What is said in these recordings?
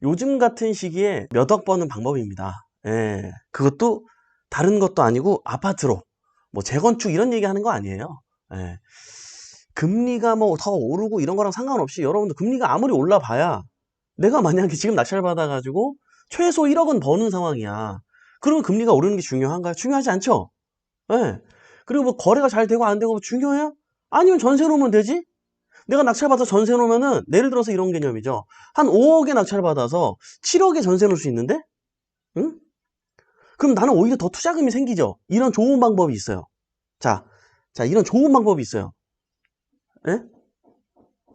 요즘 같은 시기에 몇 억 버는 방법입니다. 예, 그것도 다른 것도 아니고 아파트로 뭐 재건축 이런 얘기하는 거 아니에요. 예, 금리가 뭐 더 오르고 이런 거랑 상관없이 여러분들 금리가 아무리 올라봐야 내가 만약에 지금 낙찰 받아가지고 최소 1억은 버는 상황이야. 그러면 금리가 오르는 게 중요한가요? 중요하지 않죠? 예. 그리고 뭐 거래가 잘 되고 안 되고 뭐 중요해요? 아니면 전세 놓으면 되지? 내가 낙찰받아서 전세 놓으면은 예를 들어서 이런 개념이죠. 한 5억에 낙찰받아서 7억에 전세 놓을 수 있는데? 응? 그럼 나는 오히려 더 투자금이 생기죠. 이런 좋은 방법이 있어요. 자, 자, 이런 좋은 방법이 있어요. 예?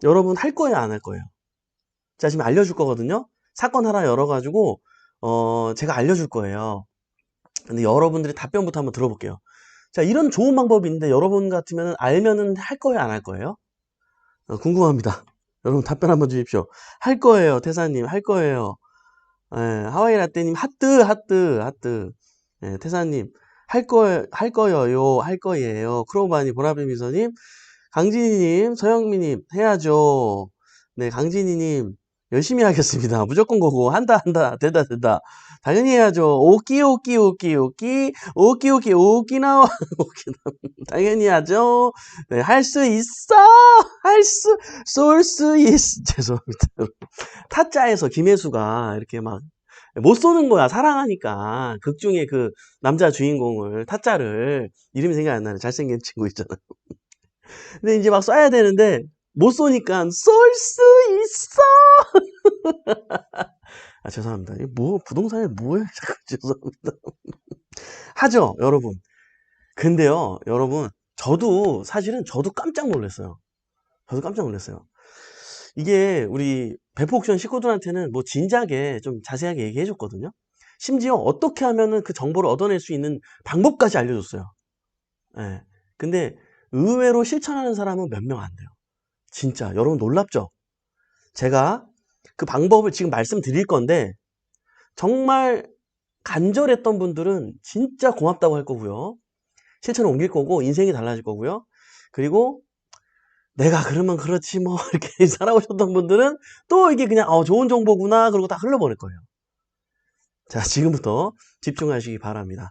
여러분 할 거예요, 안 할 거예요? 자, 지금 알려줄 거거든요. 사건 하나 열어가지고 제가 알려줄 거예요. 근데 여러분들의 답변부터 한번 들어볼게요. 자, 이런 좋은 방법이 있는데 여러분 같으면 알면은 할 거예요, 안 할 거예요? 궁금합니다. 여러분 답변 한번 주십시오. 할 거예요, 태사님. 할 거예요. 예, 하와이 라떼님 하트 하트 하트. 예, 태사님 할 거예요, 할 거예요. 크로바니 보라비 미소님, 강진희님, 서영미님 해야죠. 네, 강진희님 열심히 하겠습니다. 무조건 고고 한다 한다 된다 된다. 당연히 해야죠. 오키 오키 오키 오키 오키 오키 오키나와 오키나와 당연히 하죠. 네, 할 수 있어. 쏠 수 있어. 죄송합니다. 타짜에서 김혜수가 이렇게 막 못 쏘는 거야. 사랑하니까. 극 중에 그 남자 주인공을, 타짜를, 이름이 생각이 안 나네. 잘생긴 친구 있잖아. 근데 이제 막 쏴야 되는데, 못 쏘니까, 쏠 수 있어! 아, 죄송합니다. 이게 뭐, 부동산에 뭐예요? 죄송합니다. 하죠, 여러분. 근데요, 여러분, 사실은 저도 깜짝 놀랐어요. 저도 깜짝 놀랐어요. 이게 우리 배포 옥션 식구들한테는 뭐 진작에 좀 자세하게 얘기해 줬거든요. 심지어 어떻게 하면은 그 정보를 얻어낼 수 있는 방법까지 알려줬어요. 예. 근데 의외로 실천하는 사람은 몇 명 안 돼요. 진짜 여러분 놀랍죠? 제가 그 방법을 지금 말씀드릴 건데 정말 간절했던 분들은 진짜 고맙다고 할 거고요. 실천을 옮길 거고 인생이 달라질 거고요. 그리고 내가 그러면 그렇지 뭐 이렇게 살아오셨던 분들은 또 이게 그냥 좋은 정보구나 그러고 다 흘려버릴 거예요. 자, 지금부터 집중하시기 바랍니다.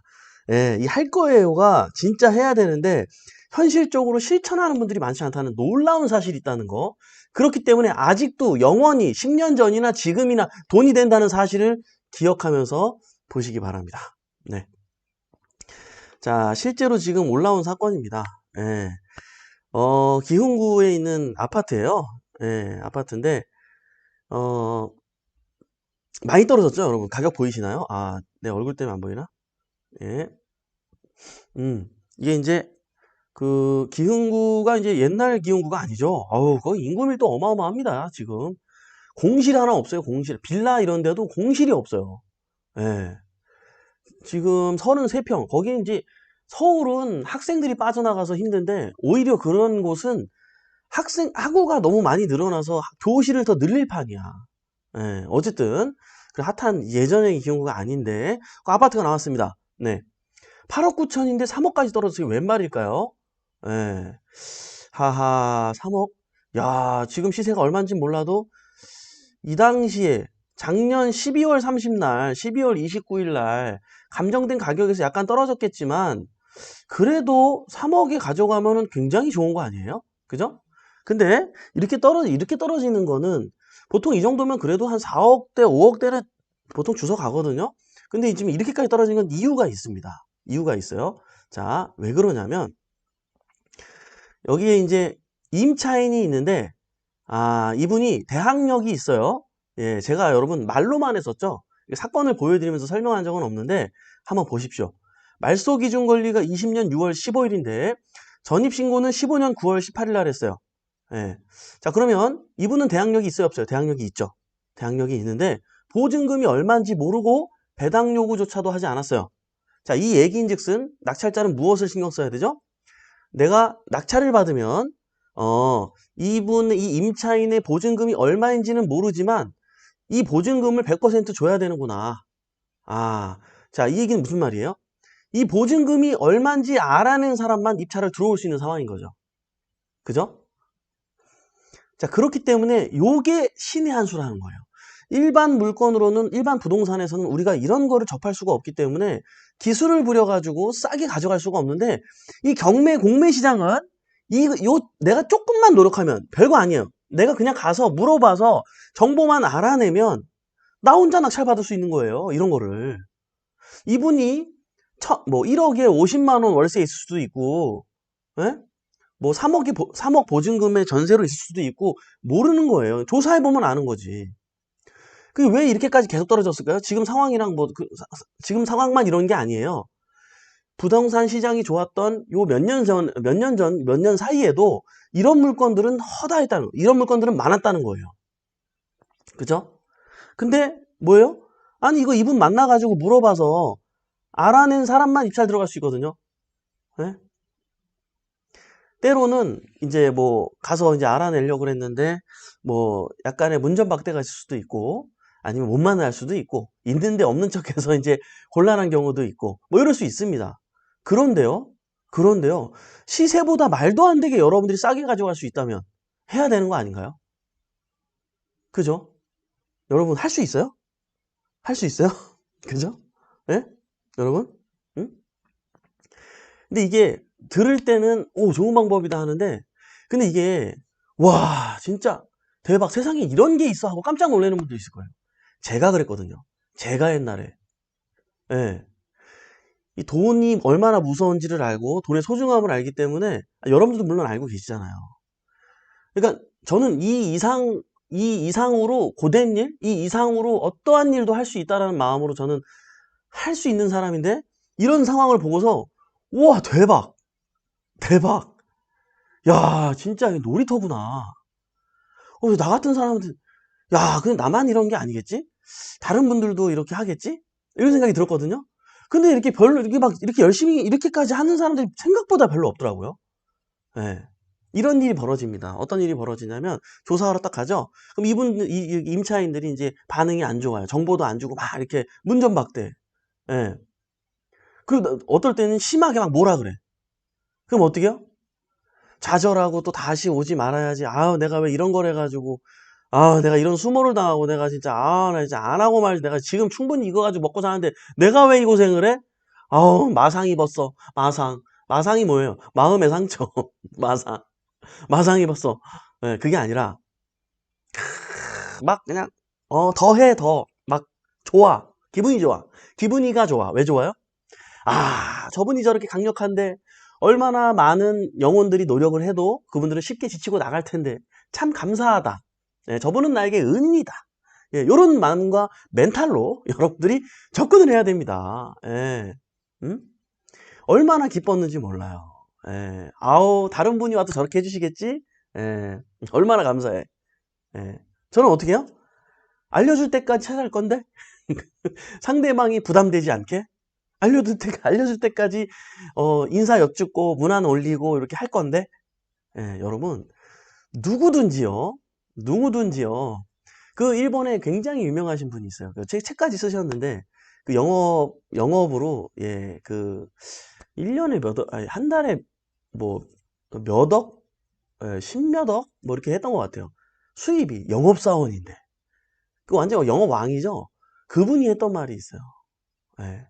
예, 이 할 거예요가 진짜 해야 되는데 현실적으로 실천하는 분들이 많지 않다는 놀라운 사실이 있다는 거. 그렇기 때문에 아직도 영원히 10년 전이나 지금이나 돈이 된다는 사실을 기억하면서 보시기 바랍니다. 네. 자, 실제로 지금 올라온 사건입니다. 예. 기흥구에 있는 아파트예요. 예, 아파트인데 어, 많이 떨어졌죠, 여러분? 가격 보이시나요? 아, 내 얼굴 때문에 안 보이나? 예. 이게 이제 그 기흥구가 이제 옛날 기흥구가 아니죠. 아우, 거기 인구 밀도 어마어마합니다, 지금. 공실 하나 없어요, 공실. 빌라 이런 데도 공실이 없어요. 예. 지금 33평. 거기 이제 서울은 학생들이 빠져나가서 힘든데 오히려 그런 곳은 학우가 너무 많이 늘어나서 교실을 더 늘릴 판이야. 예, 어쨌든 그 핫한 예전의 기흥구가 아닌데 그 아파트가 나왔습니다. 네. 8억 9천인데 3억까지 떨어졌어요. 웬 말일까요? 예. 하하, 3억? 야, 지금 시세가 얼마인지 몰라도 이 당시에 작년 12월 30날, 12월 29일 날 감정된 가격에서 약간 떨어졌겠지만 그래도 3억에 가져가면은 굉장히 좋은 거 아니에요? 그죠? 근데 이렇게 떨어지는 거는 보통 이 정도면 그래도 한 4억대, 5억대는 보통 주워 가거든요? 근데 지금 이렇게까지 떨어진 건 이유가 있습니다. 이유가 있어요. 자, 왜 그러냐면 여기에 이제 임차인이 있는데 이분이 대학력이 있어요. 예, 제가 여러분 말로만 했었죠. 사건을 보여드리면서 설명한 적은 없는데 한번 보십시오. 말소 기준 권리가 20년 6월 15일인데 전입신고는 15년 9월 18일 날 했어요. 예. 자, 그러면 이분은 대학력이 있어요, 없어요? 대학력이 있죠. 대학력이 있는데 보증금이 얼마인지 모르고 배당 요구조차도 하지 않았어요. 자, 이 얘기인즉슨 낙찰자는 무엇을 신경 써야 되죠? 내가 낙찰을 받으면 이 임차인의 보증금이 얼마인지는 모르지만 이 보증금을 100% 줘야 되는구나. 자, 이 얘기는 무슨 말이에요? 이 보증금이 얼마인지 알아낸 사람만 입찰을 들어올 수 있는 상황인 거죠. 그죠? 자, 그렇기 때문에 요게 신의 한 수라는 거예요. 일반 물건으로는, 일반 부동산에서는 우리가 이런 거를 접할 수가 없기 때문에 기술을 부려가지고 싸게 가져갈 수가 없는데, 이 경매 공매 시장은 내가 조금만 노력하면 별거 아니에요. 내가 그냥 가서 물어봐서 정보만 알아내면 나 혼자 낙찰받을 수 있는 거예요. 이런 거를. 이분이 1억에 50만 원 월세 있을 수도 있고, 예? 뭐 3억 보증금의 전세로 있을 수도 있고, 모르는 거예요. 조사해보면 아는 거지. 그게 왜 이렇게까지 계속 떨어졌을까요? 지금 상황이랑 지금 상황만 이런 게 아니에요. 부동산 시장이 좋았던 요 몇 년 사이에도 이런 물건들은 허다했다는, 이런 물건들은 많았다는 거예요. 그죠? 근데 뭐예요? 아니, 이분 만나가지고 물어봐서 알아낸 사람만 입찰 들어갈 수 있거든요. 네? 때로는 이제 뭐 가서 이제 알아내려고 그랬는데 뭐 약간의 문전박대가 있을 수도 있고, 아니면 못 만날 수도 있고, 있는데 없는 척해서 이제 곤란한 경우도 있고, 뭐 이럴 수 있습니다. 그런데요, 시세보다 말도 안 되게 여러분들이 싸게 가져갈 수 있다면 해야 되는 거 아닌가요? 그죠? 여러분 할 수 있어요? 할 수 있어요? 그죠? 예? 여러분? 응? 근데 이게 들을 때는 오, 좋은 방법이다 하는데, 근데 이게 와, 진짜 대박, 세상에 이런 게 있어 하고 깜짝 놀라는 분도 있을 거예요. 제가 그랬거든요. 제가 옛날에. 예. 이 돈이 얼마나 무서운지를 알고 돈의 소중함을 알기 때문에, 여러분들도 물론 알고 계시잖아요. 그러니까 저는 이 이상으로 고된 일, 이 이상으로 어떠한 일도 할 수 있다라는 마음으로 저는 할 수 있는 사람인데, 이런 상황을 보고서 우와, 대박, 대박, 야, 진짜 이게 놀이터구나. 나 같은 사람한테, 야, 그냥 나만 이런 게 아니겠지? 다른 분들도 이렇게 하겠지? 이런 생각이 들었거든요. 근데 이렇게 이렇게 막 이렇게 열심히 이렇게까지 하는 사람들이 생각보다 별로 없더라고요. 예. 이런 일이 벌어집니다. 어떤 일이 벌어지냐면, 조사하러 딱 가죠. 그럼 임차인들이 이제 반응이 안 좋아요. 정보도 안 주고 막 이렇게 문전박대. 예. 그리고 어떨 때는 심하게 막 뭐라 그래. 그럼 어떻게 해요? 좌절하고 또 다시 오지 말아야지. 아, 내가 왜 이런 걸 해가지고, 아, 내가 이런 수모를 당하고, 내가 진짜, 아, 나 진짜 안 하고 말지. 내가 지금 충분히 이거 가지고 먹고 사는데, 내가 왜 이 고생을 해? 아우, 마상 입었어. 마상. 마상이 뭐예요? 마음의 상처. 마상. 마상 입었어. 네, 그게 아니라, 막 그냥, 더 해, 더. 막, 좋아. 기분이 좋아. 기분이가 좋아. 왜 좋아요? 아, 저분이 저렇게 강력한데 얼마나 많은 영혼들이 노력을 해도 그분들은 쉽게 지치고 나갈 텐데 참 감사하다. 예, 저분은 나에게 은인이다. 예, 이런 마음과 멘탈로 여러분들이 접근을 해야 됩니다. 예, 음? 얼마나 기뻤는지 몰라요. 예, 아우, 다른 분이 와도 저렇게 해주시겠지? 예, 얼마나 감사해. 예, 저는 어떻게 해요? 알려줄 때까지 찾아갈 건데 상대방이 부담되지 않게 알려줄 때까지 인사 여쭙고 문안 올리고 이렇게 할 건데, 예, 여러분, 누구든지요, 그 일본에 굉장히 유명하신 분이 있어요. 그 책까지 쓰셨는데, 그 영업으로, 예, 그 1년에 아니, 한 달에 뭐 몇 억, 예, 10몇 억 뭐 이렇게 했던 것 같아요. 수입이 영업사원인데 그 완전 영업 왕이죠. 그분이 했던 말이 있어요. 예.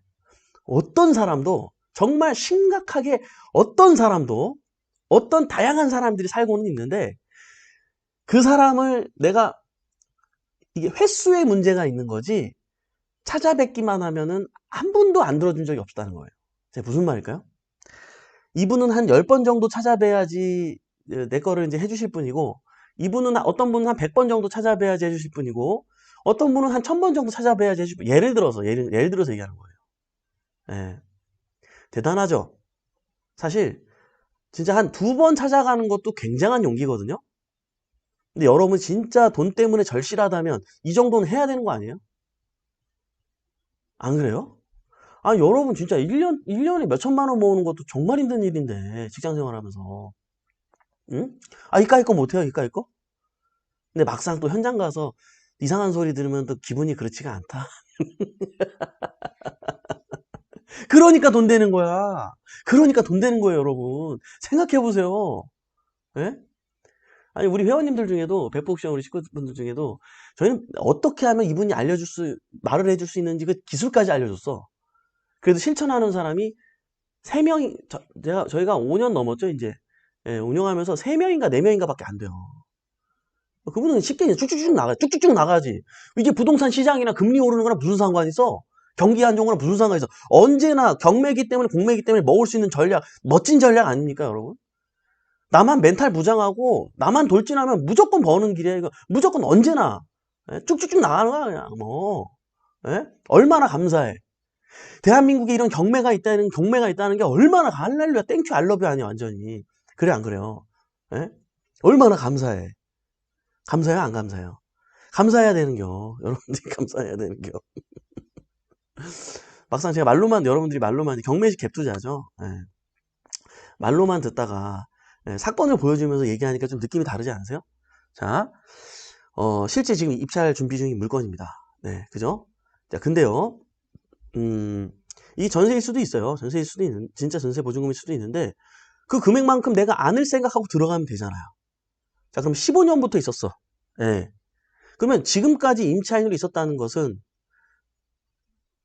어떤 사람도, 정말 심각하게 어떤 사람도, 어떤 다양한 사람들이 살고는 있는데, 그 사람을 내가, 이게 횟수의 문제가 있는 거지 찾아뵙기만 하면은 한 번도 안 들어준 적이 없다는 거예요. 제가 무슨 말일까요? 이분은 한 10번 정도 찾아뵈야지 내 거를 이제 해주실 분이고, 어떤 분은 한 100번 정도 찾아뵈야지 해주실 분이고, 어떤 분은 한 1000번 정도 찾아뵈야지 해주실 분. 예를 들어서 얘기하는 거예요. 예. 대단하죠? 사실 진짜 한 2번 찾아가는 것도 굉장한 용기거든요. 근데 여러분 진짜 돈 때문에 절실하다면 이 정도는 해야 되는 거 아니에요? 안 그래요? 아, 여러분 진짜 1년에 몇 천만 원 모으는 것도 정말 힘든 일인데, 직장 생활하면서. 응? 아, 이까이 거 못해요, 이까이 거? 근데 막상 또 현장 가서 이상한 소리 들으면 또 기분이 그렇지가 않다. 그러니까 돈 되는 거야. 그러니까 돈 되는 거예요, 여러분. 생각해 보세요. 예? 아니, 우리 회원님들 중에도, 백복시험 우리 식구분들 중에도 저희는 어떻게 하면 이분이 말을 해줄 수 있는지 그 기술까지 알려줬어. 그래도 실천하는 사람이 3명이, 저희가 5년 넘었죠, 이제. 예, 운영하면서 3명인가 4명인가 밖에 안 돼요. 그분은 쉽게 쭉쭉쭉 나가지. 이게 부동산 시장이나 금리 오르는 거랑 무슨 상관이 있어? 경기 안 좋은 거랑 무슨 상관이 있어? 언제나 경매기 때문에, 공매기 때문에 먹을 수 있는 전략, 멋진 전략 아닙니까, 여러분? 나만 멘탈 무장하고, 나만 돌진하면 무조건 버는 길이야, 이거. 무조건 언제나. 예? 쭉쭉쭉 나가는 거야, 그냥, 뭐. 예? 얼마나 감사해. 대한민국에 이런 경매가 있다는 게 얼마나 할렐루야, 땡큐, 알러뷰 아니야, 완전히. 그래, 안 그래요? 예? 얼마나 감사해. 감사해요, 안 감사해요? 감사해야 되는겨. 여러분들이 감사해야 되는겨. 막상 제가 여러분들이 말로만, 경매식 갭투자죠. 예. 말로만 듣다가, 예, 사건을 보여주면서 얘기하니까 좀 느낌이 다르지 않으세요? 자, 실제 지금 입찰 준비 중인 물건입니다. 네, 그죠? 자, 근데요, 이 전세일 수도 있어요. 전세일 수도 있는, 진짜 전세 보증금일 수도 있는데, 그 금액만큼 내가 안을 생각하고 들어가면 되잖아요. 자, 그럼 15년부터 있었어. 예. 그러면 지금까지 임차인으로 있었다는 것은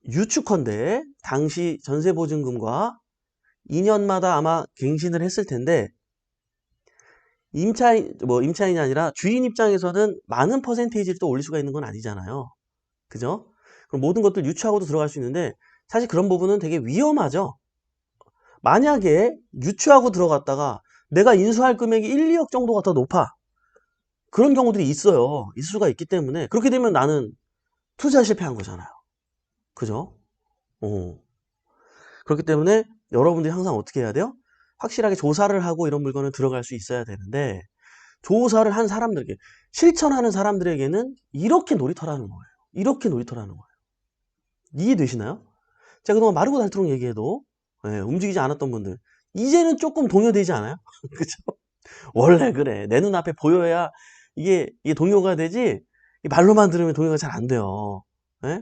유축헌데, 당시 전세보증금과 2년마다 아마 갱신을 했을 텐데, 임차인이 아니라 주인 입장에서는 많은 퍼센테이지를 또 올릴 수가 있는 건 아니잖아요. 그죠? 그럼 모든 것들 유추하고도 들어갈 수 있는데, 사실 그런 부분은 되게 위험하죠. 만약에 유추하고 들어갔다가 내가 인수할 금액이 1, 2억 정도가 더 높아. 그런 경우들이 있어요. 있을 수가 있기 때문에. 그렇게 되면 나는 투자 실패한 거잖아요. 그죠? 그렇기 때문에 여러분들이 항상 어떻게 해야 돼요? 확실하게 조사를 하고 이런 물건을 들어갈 수 있어야 되는데, 조사를 한 사람들에게, 실천하는 사람들에게는 이렇게 놀이터라는 거예요. 이렇게 놀이터라는 거예요. 이해되시나요? 제가 그동안 마르고 닳도록 얘기해도, 예, 움직이지 않았던 분들, 이제는 조금 동요되지 않아요? 그죠? 원래 그래. 내 눈앞에 보여야 이게 동요가 되지, 말로만 들으면 동요가 잘 안 돼요. 예?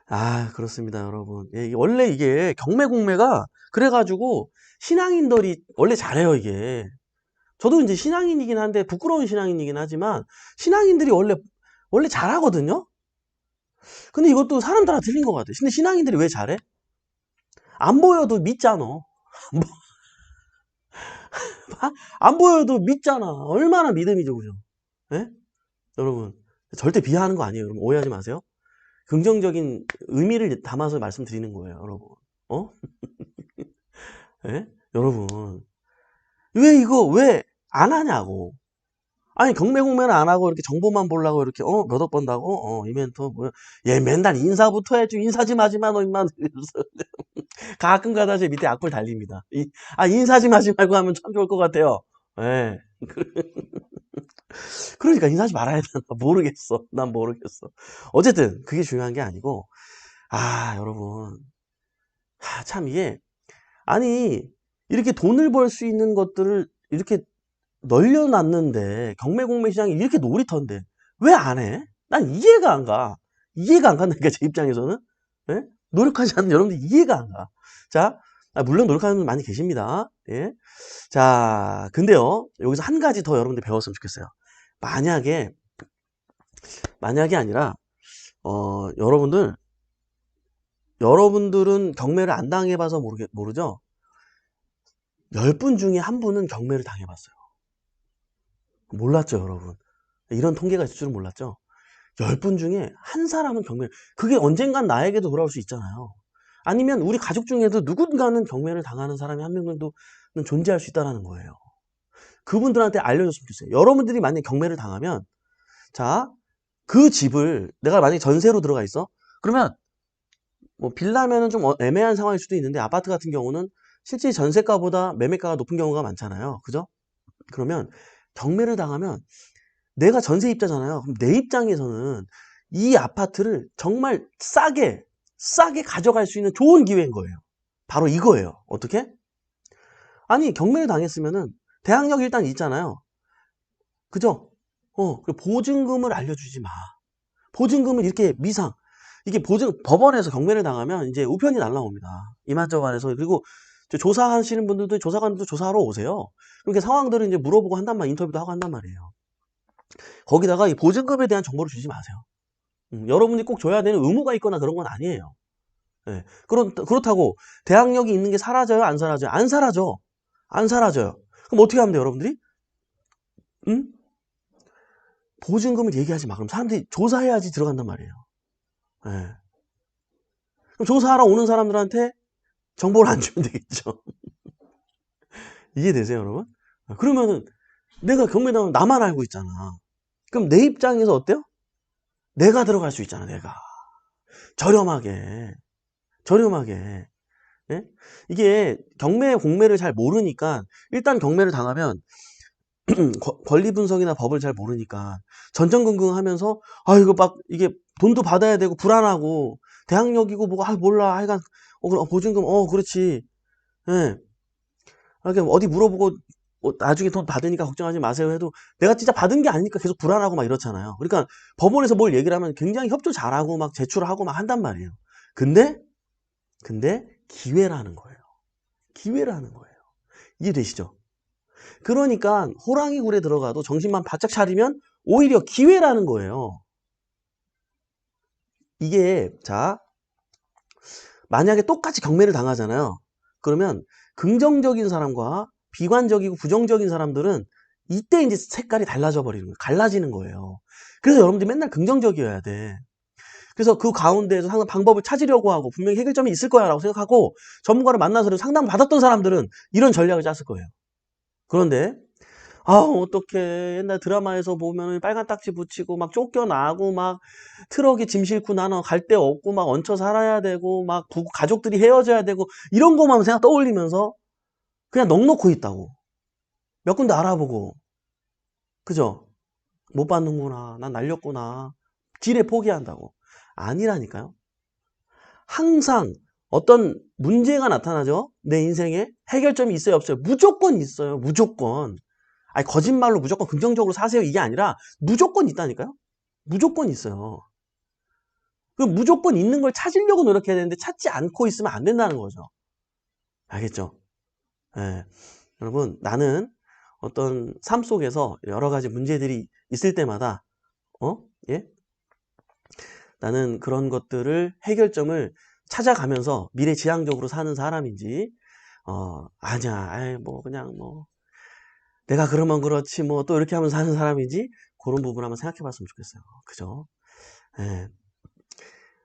아, 그렇습니다, 여러분. 예, 원래 이게 경매 공매가 그래가지고 신앙인들이 원래 잘해요, 이게. 저도 이제 신앙인이긴 한데 부끄러운 신앙인이긴 하지만 신앙인들이 원래 잘하거든요. 근데 이것도 사람 따라 틀린 것 같아. 근데 신앙인들이 왜 잘해? 안 보여도 믿잖아. 안 보여도 믿잖아. 얼마나 믿음이 좋으죠. 예? 여러분, 절대 비하하는 거 아니에요. 여러분, 오해하지 마세요. 긍정적인 의미를 담아서 말씀드리는 거예요, 여러분. 예? 여러분, 왜 안 하냐고. 아니, 경매 공매는 안 하고 이렇게 정보만 보려고 이렇게 몇 억 번다고? 이 멘토 뭐야? 얘 맨날 인사부터 해줘. 인사 좀 하지 마, 너 임마. 가끔 가다 제 밑에 악플 달립니다. 인사 좀 하지 말고 하면 참 좋을 것 같아요. 예. 그러니까 인사하지 말아야 되나 모르겠어. 난 모르겠어. 어쨌든 그게 중요한 게 아니고, 여러분, 참 이게, 아니, 이렇게 돈을 벌 수 있는 것들을 이렇게 널려놨는데, 경매 공매 시장이 이렇게 놀이터인데 왜 안 해? 난 이해가 안 가. 이해가 안 간다니까, 제 입장에서는. 예? 노력하지 않는 여러분들 이해가 안 가. 자, 물론 노력하는 분 많이 계십니다. 예. 자, 근데요, 여기서 한 가지 더 여러분들 배웠으면 좋겠어요. 만약이 아니라, 여러분들은 경매를 안 당해봐서 모르죠? 10분 중에 한 분은 경매를 당해봤어요. 몰랐죠, 여러분? 이런 통계가 있을 줄은 몰랐죠? 10분 중에 한 사람은 그게 언젠간 나에게도 돌아올 수 있잖아요. 아니면 우리 가족 중에도 누군가는 경매를 당하는 사람이 한 명 정도는 존재할 수 있다는 거예요. 그분들한테 알려줬으면 좋겠어요. 여러분들이 만약에 경매를 당하면, 자, 그 집을 내가 만약에 전세로 들어가 있어? 그러면 뭐 빌라면은 좀 애매한 상황일 수도 있는데, 아파트 같은 경우는 실제 전세가보다 매매가가 높은 경우가 많잖아요. 그죠? 그러면 경매를 당하면 내가 전세입자잖아요. 그럼 내 입장에서는 이 아파트를 정말 싸게 가져갈 수 있는 좋은 기회인 거예요. 바로 이거예요. 어떻게? 아니, 경매를 당했으면은 대항력 일단 있잖아요. 그죠? 보증금을 알려주지 마. 보증금을 이렇게 이게 법원에서 경매를 당하면 이제 우편이 날라옵니다. 이만저만해서. 그리고 조사하시는 분들도, 조사관들도 조사하러 오세요. 그렇게 상황들을 이제 물어보고 한단 말이에요. 인터뷰도 하고 한단 말이에요. 거기다가 이 보증금에 대한 정보를 주지 마세요. 여러분이 꼭 줘야 되는 의무가 있거나 그런 건 아니에요. 예. 그렇다고 대항력이 있는 게 사라져요? 안 사라져요? 안 사라져. 안 사라져요. 그럼 어떻게 하면 돼요, 여러분들이? 응? 보증금을 얘기하지 마. 그럼 사람들이 조사해야지 들어간단 말이에요. 예. 그럼 조사하러 오는 사람들한테 정보를 안 주면 되겠죠. 이해되세요, 여러분? 그러면은 내가 경매 나오면 나만 알고 있잖아. 그럼 내 입장에서 어때요? 내가 들어갈 수 있잖아, 내가. 저렴하게. 저렴하게. 예? 이게 경매, 공매를 잘 모르니까 일단 경매를 당하면 권리 분석이나 법을 잘 모르니까 전전긍긍하면서 아 이거 막 이게 돈도 받아야 되고 불안하고 대항력이고 뭐가 몰라 하여간 그럼 보증금 그렇지 예 그냥 어디 물어보고 나중에 돈 받으니까 걱정하지 마세요 해도 내가 진짜 받은 게 아니니까 계속 불안하고 막 이렇잖아요. 그러니까 법원에서 뭘 얘기를 하면 굉장히 협조 잘하고 막 제출하고 막 한단 말이에요. 근데 기회라는 거예요. 기회라는 거예요. 이해되시죠? 그러니까 호랑이 굴에 들어가도 정신만 바짝 차리면 오히려 기회라는 거예요. 이게 자 만약에 똑같이 경매를 당하잖아요. 그러면 긍정적인 사람과 비관적이고 부정적인 사람들은 이때 이제 색깔이 달라져 버리는 거예요. 갈라지는 거예요. 그래서 여러분들이 맨날 긍정적이어야 돼. 그래서 그 가운데에서 항상 방법을 찾으려고 하고 분명히 해결점이 있을 거야 라고 생각하고 전문가를 만나서 상담 받았던 사람들은 이런 전략을 짰을 거예요. 그런데 어떡해. 옛날 드라마에서 보면은 빨간 딱지 붙이고 막 쫓겨나고 막 트럭에 짐 싣고 나는 갈 데 없고 막 얹혀 살아야 되고 막 가족들이 헤어져야 되고 이런 것만 생각 떠올리면서 그냥 넋 놓고 있다고. 몇 군데 알아보고. 그죠? 못 받는구나. 난 날렸구나. 지레 포기한다고. 아니라니까요. 항상 어떤 문제가 나타나죠? 내 인생에 해결점이 있어요, 없어요? 무조건 있어요. 무조건. 아니 거짓말로 무조건 긍정적으로 사세요 이게 아니라 무조건 있다니까요. 무조건 있어요. 그 무조건 있는 걸 찾으려고 노력해야 되는데 찾지 않고 있으면 안 된다는 거죠. 알겠죠? 예. 여러분 나는 어떤 삶 속에서 여러 가지 문제들이 있을 때마다 예? 나는 그런 것들을 해결점을 찾아가면서 미래지향적으로 사는 사람인지 아니야 아이 뭐 그냥 뭐 내가 그러면 그렇지 뭐 또 이렇게 하면서 사는 사람인지 그런 부분 한번 생각해 봤으면 좋겠어요. 그죠? 예.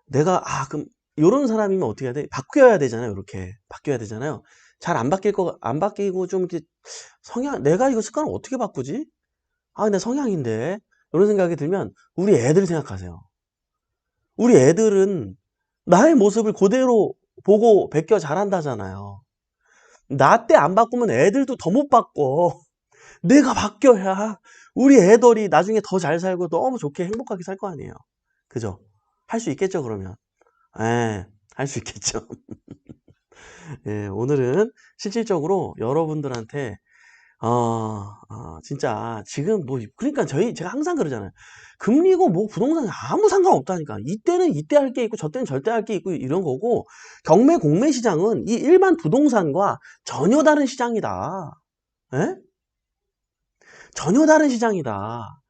내가 그럼 요런 사람이면 어떻게 해야 돼? 바뀌어야 되잖아요. 이렇게 바뀌어야 되잖아요. 잘 안 바뀌고 좀 이렇게 내가 이거 습관을 어떻게 바꾸지? 내 성향인데 이런 생각이 들면 우리 애들 생각하세요. 우리 애들은 나의 모습을 그대로 보고 베껴 자란다잖아요. 나 때 안 바꾸면 애들도 더 못 바꿔. 내가 바뀌어야 우리 애들이 나중에 더 잘 살고 너무 좋게 행복하게 살 거 아니에요. 그죠? 할 수 있겠죠, 그러면? 예, 할 수 있겠죠. 예, 오늘은 실질적으로 여러분들한테 진짜 지금 뭐 그러니까 제가 항상 그러잖아요. 금리고 뭐 부동산이 아무 상관없다니까. 이때는 이때 할 게 있고 저때는 절대 할 게 있고 이런 거고 경매 공매 시장은 이 일반 부동산과 전혀 다른 시장이다. 예? 전혀 다른 시장이다.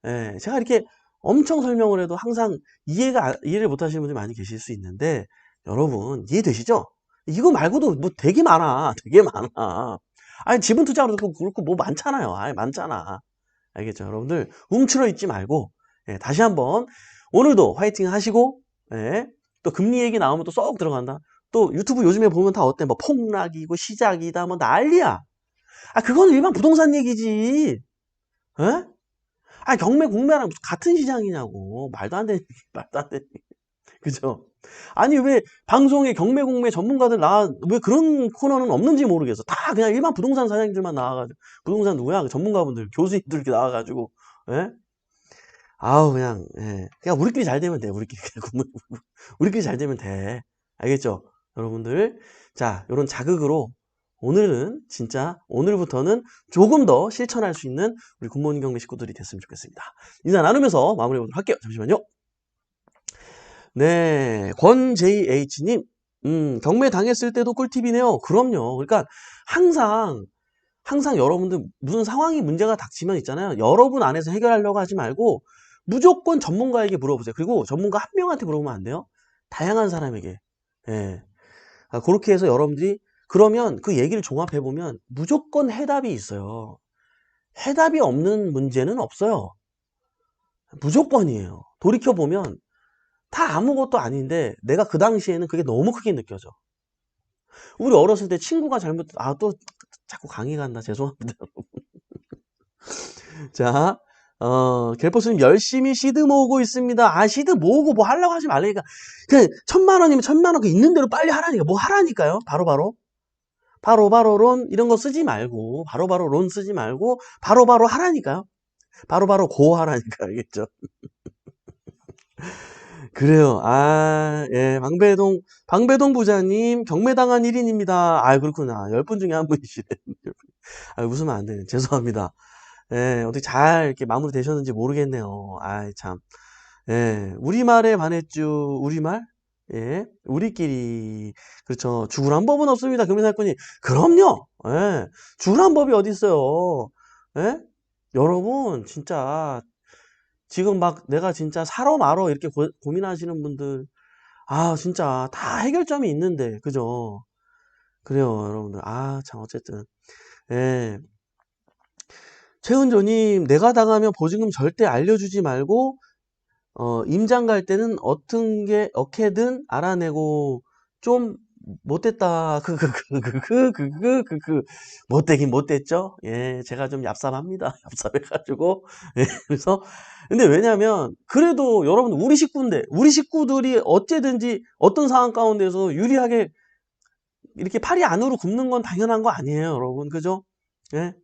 예, 제가 이렇게 엄청 설명을 해도 항상 이해를 못 하시는 분들이 많이 계실 수 있는데, 여러분, 이해되시죠? 이거 말고도 뭐 되게 많아. 되게 많아. 아니, 지분 투자도 그렇고 뭐 많잖아요. 아니, 많잖아. 알겠죠? 여러분들, 움츠러 있지 말고, 예, 다시 한번, 오늘도 화이팅 하시고, 예, 또 금리 얘기 나오면 또 쏙 들어간다. 또 유튜브 요즘에 보면 다 어때? 뭐 폭락이고 시작이다, 뭐 난리야. 그건 일반 부동산 얘기지. 예? 경매 공매랑 무슨 같은 시장이냐고. 말도 안 되는 얘기, 말도 안 되는 얘기. 그죠? 아니, 왜 방송에 경매 공매 전문가들 왜 그런 코너는 없는지 모르겠어. 다 그냥 일반 부동산 사장님들만 나와가지고. 부동산 누구야? 전문가분들, 교수님들 이렇게 나와가지고. 예? 그냥, 예. 그냥 우리끼리 잘 되면 돼. 우리끼리. 우리끼리 잘 되면 돼. 알겠죠? 여러분들. 자, 요런 자극으로 오늘은 진짜 오늘부터는 조금 더 실천할 수 있는 우리 굿모닝 경매 식구들이 됐으면 좋겠습니다. 인사 나누면서 마무리해 보도록 할게요. 잠시만요. 네, 권JH님, 경매 당했을 때도 꿀팁이네요. 그럼요. 그러니까 항상 항상 여러분들 무슨 상황이 문제가 닥치면 있잖아요. 여러분 안에서 해결하려고 하지 말고 무조건 전문가에게 물어보세요. 그리고 전문가 한 명한테 물어보면 안 돼요. 다양한 사람에게. 예. 그렇게 해서 여러분들이 그러면 그 얘기를 종합해 보면 무조건 해답이 있어요. 해답이 없는 문제는 없어요. 무조건이에요. 돌이켜 보면 다 아무것도 아닌데 내가 그 당시에는 그게 너무 크게 느껴져. 우리 어렸을 때 친구가 또 자꾸 강의 간다. 죄송합니다. 자, 갤퍼스님 열심히 시드 모으고 있습니다. 시드 모으고 뭐 하려고 하지 말라니까. 그냥 1000만원이면 1000만원 그 있는 대로 빨리 하라니까. 뭐 하라니까요. 바로바로 론 이런 거 쓰지 말고, 바로바로 론 쓰지 말고, 바로바로 하라니까요. 바로바로 고 하라니까. 알겠죠? 그래요. 예, 방배동 부자님, 경매당한 1인입니다. 그렇구나. 10분 중에 한 분이시네. 웃으면 안 되네. 죄송합니다. 예, 어떻게 잘 이렇게 마무리 되셨는지 모르겠네요. 참. 예, 우리말에 반했죠. 우리말? 예, 우리끼리. 그렇죠. 죽으란 법은 없습니다. 금융사건이. 그럼요. 예, 죽으란 법이 어디 있어요. 예? 여러분, 진짜, 지금 막 내가 진짜 살어 말어 이렇게 고민하시는 분들, 진짜 다 해결점이 있는데, 그죠? 그래요, 여러분들. 참, 어쨌든. 예. 최은조님, 내가 당하면 보증금 절대 알려주지 말고, 임장 갈 때는 어떻게든 알아내고, 좀, 못됐다. 못되긴 못됐죠? 예, 제가 좀 얍삽합니다. 얍삽해가지고. 예, 그래서, 근데 왜냐면, 그래도 여러분, 우리 식구인데, 우리 식구들이 어째든지 어떤 상황 가운데서 유리하게 이렇게 팔이 안으로 굽는 건 당연한 거 아니에요, 여러분. 그죠? 예?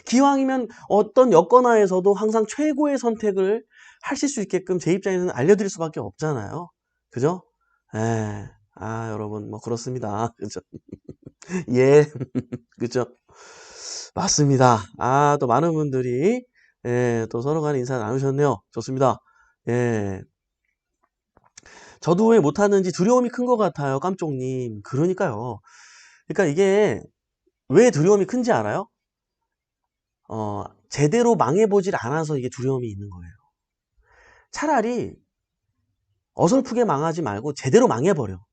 기왕이면 어떤 여건하에서도 항상 최고의 선택을 하실 수 있게끔 제 입장에서는 알려드릴 수밖에 없잖아요. 그죠? 예. 여러분, 뭐, 그렇습니다. 그죠? 예. 그죠? 맞습니다. 또 많은 분들이, 예, 또 서로 간에 인사 나누셨네요. 좋습니다. 예. 저도 왜 못하는지 두려움이 큰 것 같아요. 깜쪽님. 그러니까요. 그러니까 이게 왜 두려움이 큰지 알아요? 제대로 망해보질 않아서 이게 두려움이 있는 거예요. 차라리 어설프게 망하지 말고 제대로 망해버려.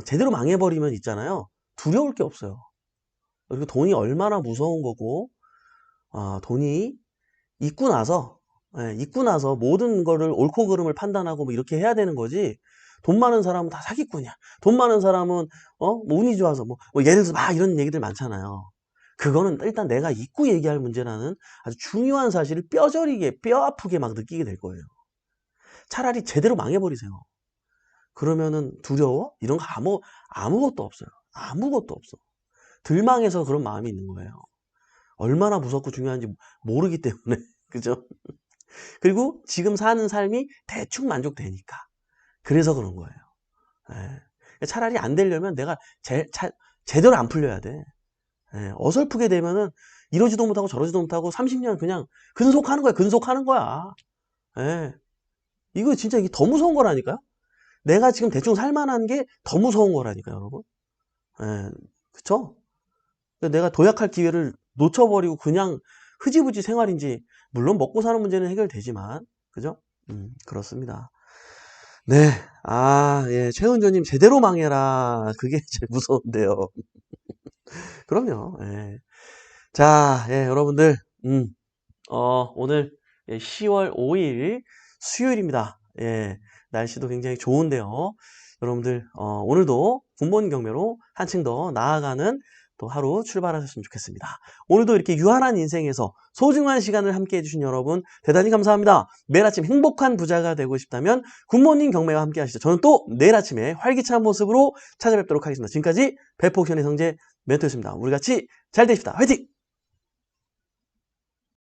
제대로 망해버리면 있잖아요. 두려울 게 없어요. 그리고 돈이 얼마나 무서운 거고, 돈이 있고 나서 모든 거를 옳고 그름을 판단하고 뭐 이렇게 해야 되는 거지. 돈 많은 사람은 다 사기꾼이야. 돈 많은 사람은, 뭐 운이 좋아서 뭐 예를 들어서 막 이런 얘기들 많잖아요. 그거는 일단 내가 잊고 얘기할 문제라는 아주 중요한 사실을 뼈저리게, 뼈 아프게 막 느끼게 될 거예요. 차라리 제대로 망해버리세요. 그러면은 두려워? 이런 거 아무것도 없어요. 아무것도 없어. 덜 망해서 그런 마음이 있는 거예요. 얼마나 무섭고 중요한지 모르기 때문에. 그죠? 그리고 지금 사는 삶이 대충 만족되니까. 그래서 그런 거예요. 예. 차라리 안 되려면 내가 제대로 안 풀려야 돼. 예. 어설프게 되면은 이러지도 못하고 저러지도 못하고 30년 그냥 근속하는 거야. 근속하는 거야. 예. 이거 진짜 이게 더 무서운 거라니까요. 내가 지금 대충 살만한 게 더 무서운 거라니까요, 여러분. 예. 그쵸? 내가 도약할 기회를 놓쳐버리고 그냥 흐지부지 생활인지, 물론 먹고 사는 문제는 해결되지만, 그죠? 그렇습니다. 네. 예. 최은조님, 제대로 망해라. 그게 제일 무서운데요. 그럼요. 예. 자, 예, 여러분들, 오늘 10월 5일 수요일입니다. 예. 날씨도 굉장히 좋은데요. 여러분들, 오늘도 군본 경매로 한층 더 나아가는 또 하루 출발하셨으면 좋겠습니다. 오늘도 이렇게 유한한 인생에서 소중한 시간을 함께 해주신 여러분 대단히 감사합니다. 매일 아침 행복한 부자가 되고 싶다면 굿모닝 경매와 함께 하시죠. 저는 또 내일 아침에 활기찬 모습으로 찾아뵙도록 하겠습니다. 지금까지 배포션의 성재 멘토였습니다. 우리 같이 잘 되십시다. 화이팅!